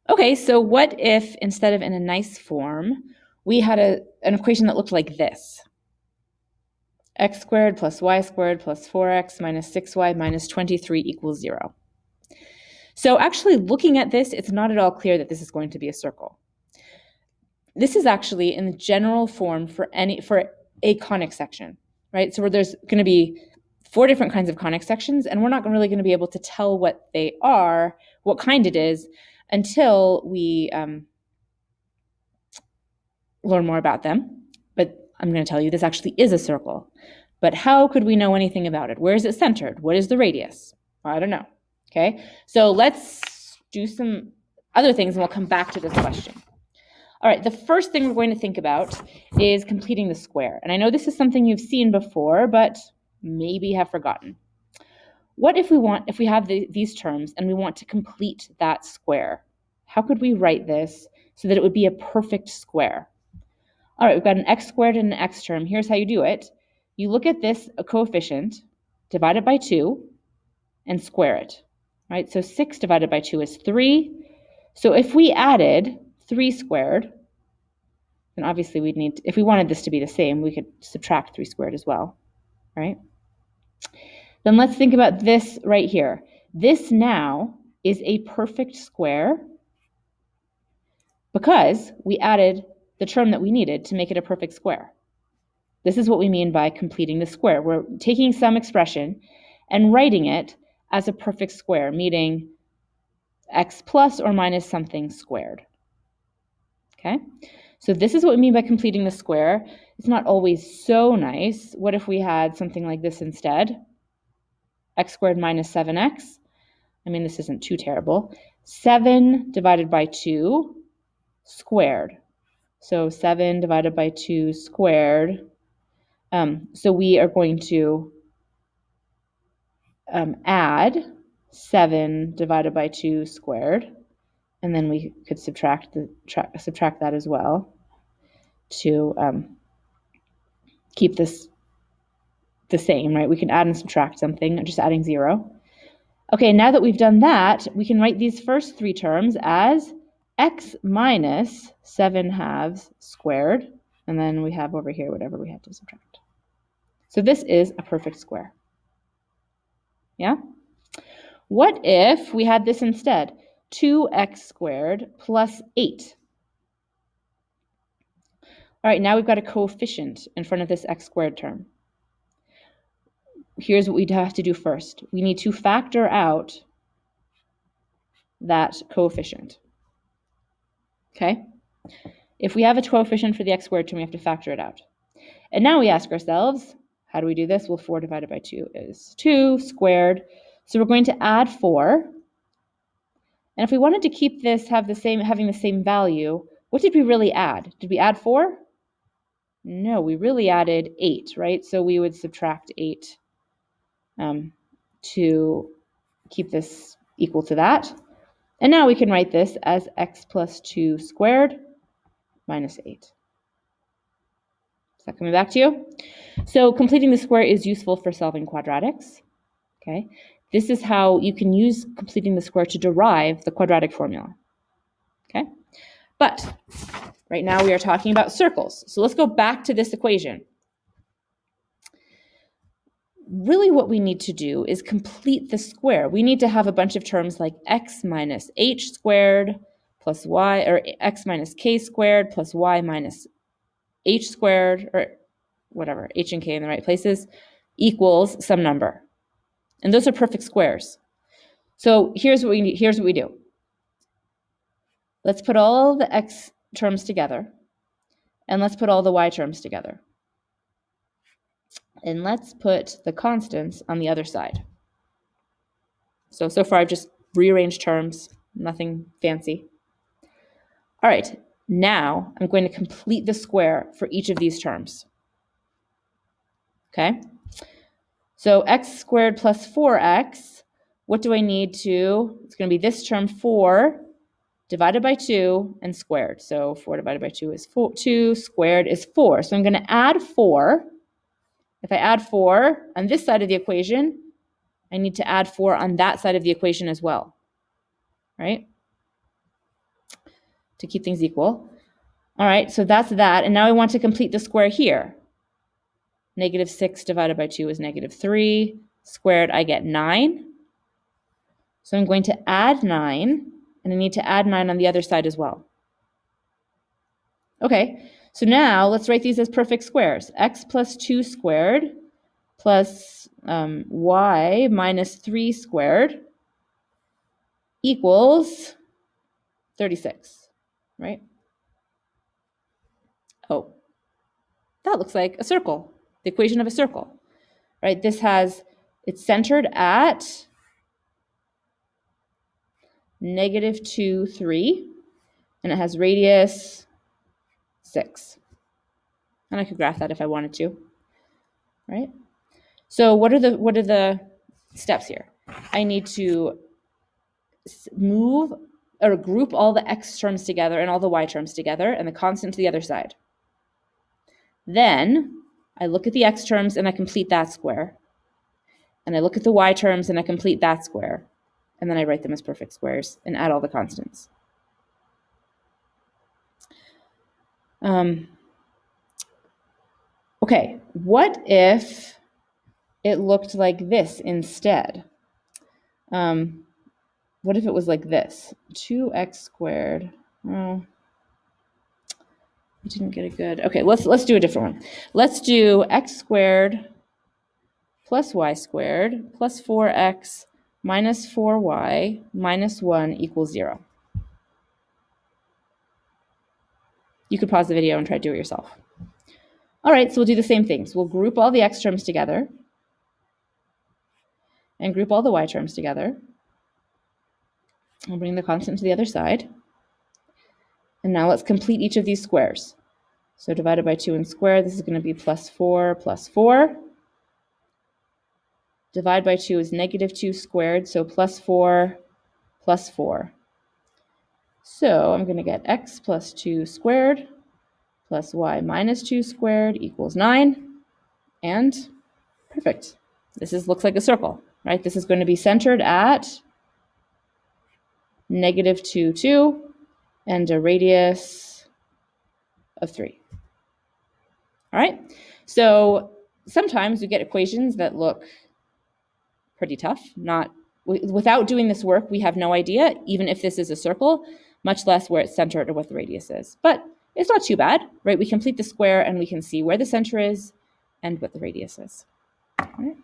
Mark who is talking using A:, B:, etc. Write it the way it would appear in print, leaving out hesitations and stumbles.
A: Okay, so what if instead of in a nice form, we had an equation that looked like this? X squared plus y squared plus 4x minus 6y minus 23 equals 0. So actually looking at this, it's not at all clear that this is going to be a circle. This is actually in the general form for a conic section, right? So where there's going to be 4 different kinds of conic sections, and we're not really going to be able to tell what they are, what kind it is, until we learn more about them. But I'm going to tell you this actually is a circle. But how could we know anything about it? Where is it centered? What is the radius? I don't know. Okay, so let's do some other things and we'll come back to this question. All right, the first thing we're going to think about is completing the square. And I know this is something you've seen before, but maybe have forgotten. What if we have these terms and we want to complete that square? How could we write this so that it would be a perfect square? All right, we've got an x squared and an x term. Here's how you do it. You look at this coefficient, divide it by 2, and square it. Right, so 6 divided by 2 is 3. So if we added 3 squared, then obviously we'd need, if we wanted this to be the same, we could subtract 3 squared as well, right? Then let's think about this right here. This now is a perfect square because we added the term that we needed to make it a perfect square. This is what we mean by completing the square. We're taking some expression and writing it as a perfect square, meaning x plus or minus something squared. Okay, so this is what we mean by completing the square. It's not always so nice. What if we had something like this instead? X squared minus 7x. I mean, this isn't too terrible. 7 divided by 2 squared. So 7 divided by 2 squared. So we are going to add 7 divided by 2 squared. And then we could subtract that as well to keep this the same, right? We can add and subtract something, just adding 0. Okay, now that we've done that, we can write these first 3 terms as x minus 7/2 squared, and then we have over here whatever we had to subtract. So this is a perfect square. Yeah? What if we had this instead? 2x squared plus 8. All right, now we've got a coefficient in front of this x squared term. Here's what we'd have to do first. We need to factor out that coefficient. Okay? If we have a coefficient for the x squared term, we have to factor it out. And now we ask ourselves, how do we do this? Well, 4 divided by 2 is 2 squared. So we're going to add 4. And if we wanted to keep this having the same value, what did we really add? Did we add 4? No, we really added 8, right? So we would subtract 8 to keep this equal to that. And now we can write this as x plus 2 squared minus 8. Is that coming back to you? So completing the square is useful for solving quadratics. Okay, this is how you can use completing the square to derive the quadratic formula. Okay, but right now we are talking about circles. So let's go back to this equation. Really what we need to do is complete the square. We need to have a bunch of terms like x minus h squared plus y, or x minus k squared plus y minus h squared, or whatever, h and k in the right places, equals some number. And those are perfect squares. So here's what we do. Let's put all the x terms together, and let's put all the y terms together. And let's put the constants on the other side. So far I've just rearranged terms, nothing fancy. All right, now I'm going to complete the square for each of these terms. Okay, so x squared plus 4x, what do I need to, it's going to be this term 4 divided by 2 and squared. So 4 divided by 2 is 2, squared is 4. So I'm going to add 4. If I add 4 on this side of the equation, I need to add 4 on that side of the equation as well, right? to keep things equal. All right, so that's that. And now I want to complete the square here. Negative 6 divided by 2 is negative 3. Squared, I get 9. So I'm going to add 9, and I need to add 9 on the other side as well. Okay, so now let's write these as perfect squares. X plus 2 squared plus y minus 3 squared equals 36, right? Oh, that looks like a circle, the equation of a circle, right? It's centered at negative 2, 3, and it has radius 6. And I could graph that if I wanted to, right? So what are the steps here? I need to move or group all the x terms together and all the y terms together and the constant to the other side. Then I look at the x terms and I complete that square. And I look at the y terms and I complete that square. And then I write them as perfect squares and add all the constants. Okay, what if it looked like this instead? What if it was like this? 2x squared. Oh, I didn't get a good. Okay, let's do a different one. Let's do x squared plus y squared plus 4x minus 4y minus 1 equals 0. You could pause the video and try to do it yourself. All right, so we'll do the same things. We'll group all the x terms together and group all the y terms together. I'll bring the constant to the other side. And now let's complete each of these squares. So divided by 2 and square, this is going to be plus 4 plus 4. Divide by 2 is negative 2 squared, so plus 4 plus 4. So I'm going to get x plus 2 squared plus y minus 2 squared equals 9. And perfect. Looks like a circle, right? This is going to be centered at negative 2, 2, and a radius of 3. All right, so sometimes we get equations that look pretty tough. Without doing this work, we have no idea, even if this is a circle, much less where it's centered or what the radius is. But it's not too bad, right? We complete the square and we can see where the center is and what the radius is. All right.